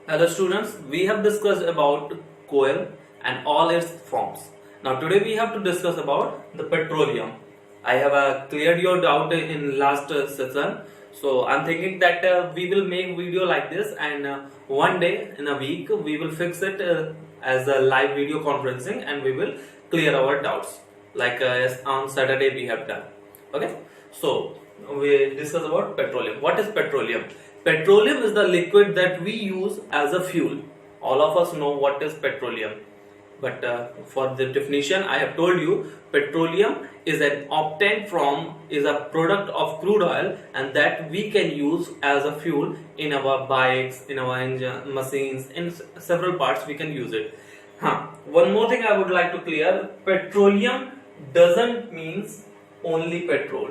Hello students, we have discussed about coal and all its forms. Now today we have to discuss about the petroleum. I have cleared your doubt in last session. So I'm thinking that we will make video like this and one day in a week we will fix it as a live video conferencing and we will clear our doubts like on Saturday we have done. Okay, so we discuss about petroleum. What is petroleum? Petroleum is the liquid that we use as a fuel. All of us know what is petroleum. But for the definition, I have told you petroleum is an obtained from is a product of crude oil and that we can use as a fuel in our bikes, in our engine, machines, in several parts we can use it. One more thing I would like to clear: petroleum doesn't means only petrol.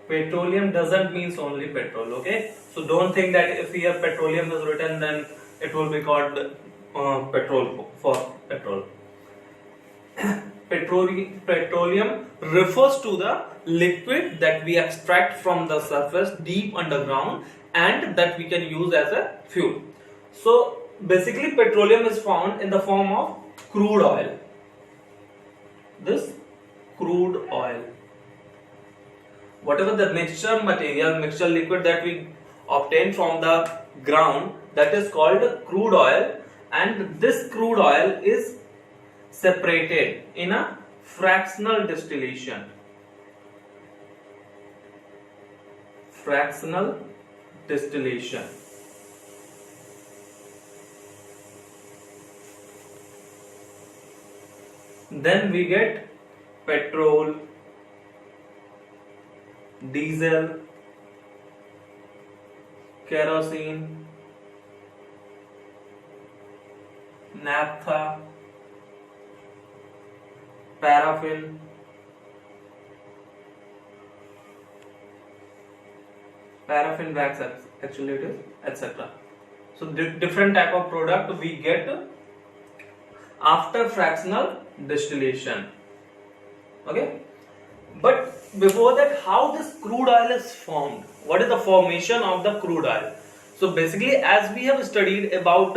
Petroleum doesn't means only petrol. Okay, so don't think that if here petroleum is written then it will be called petrol for petrol. Petroleum refers to the liquid that we extract from the surface deep underground and that we can use as a fuel. So basically petroleum is found in the form of crude oil. This crude oil, whatever the mixture liquid that we obtain from the ground, that is called crude oil, and this crude oil is separated in a fractional distillation. Fractional distillation. Then we get petrol, diesel, kerosene, naphtha, paraffin, wax actually it is, etc. So different type of product we get after fractional distillation. Okay, but before that, how this crude oil is formed? What is the formation of the crude oil? So basically, as we have studied about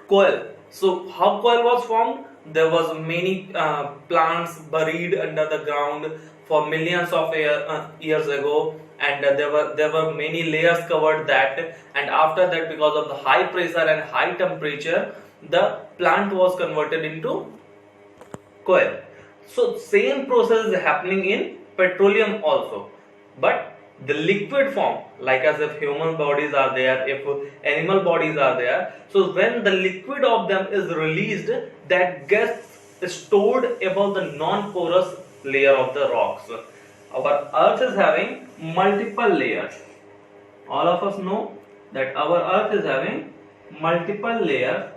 coal, so how coal was formed? There was many plants buried under the ground for millions of years ago, and there were many layers covered that, and after that, because of the high pressure and high temperature, the plant was converted into coal. So same process is happening in petroleum also, but the liquid form, like as if human bodies are there, if animal bodies are there, so when the liquid of them is released, that gets stored above the non-porous layer of the rocks. Our earth is having multiple layers. All of us know that our earth is having multiple layers.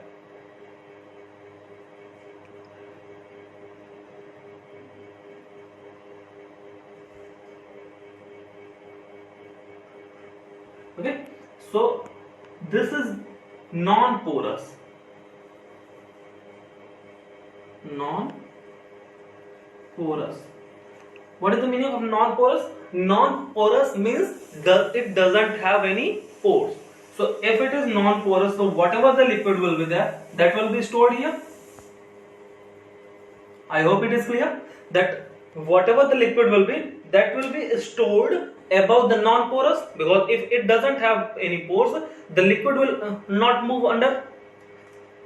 Okay, so this is non-porous. Non-porous. What is the meaning of non-porous? Non-porous means it doesn't have any pores. So if it is non-porous, so whatever the liquid will be there, that will be stored here. I hope it is clear that whatever the liquid will be, that will be stored above the non-porous, because if it doesn't have any pores, the liquid will not move under.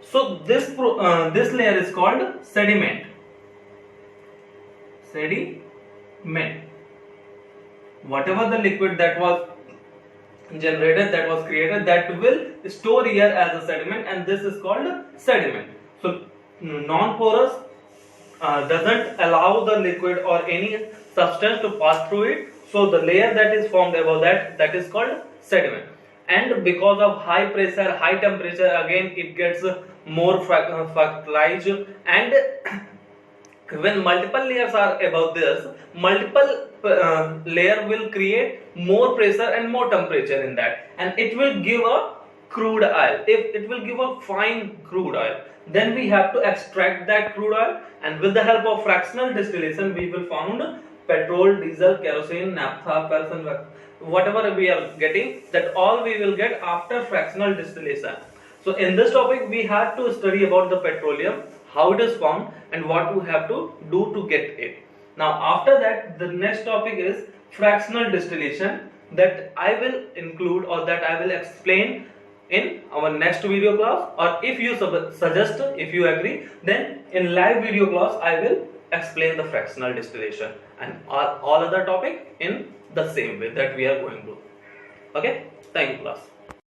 So this layer is called sediment. Sediment. Whatever the liquid that was generated, that was created, that will store here as a sediment, and this is called sediment. So non-porous doesn't allow the liquid or any substance to pass through it. So the layer that is formed above that is called sediment. And because of high pressure, high temperature, again it gets more fractalized, and when multiple layers are above this, multiple layer will create more pressure and more temperature in that, and it will give a crude oil. If it will give a fine crude oil, then we have to extract that crude oil, and with the help of fractional distillation we will found petrol, diesel, kerosene, naphtha, paraffin wax, whatever we are getting, that all we will get after fractional distillation. So in this topic we had to study about the petroleum, how it is formed and what we have to do to get it. Now after that the next topic is fractional distillation, that I will include or that I will explain in our next video class, or if you suggest, if you agree, then in live video class I will explain the fractional distillation and all other topic in the same way that we are going to. Okay, thank you class.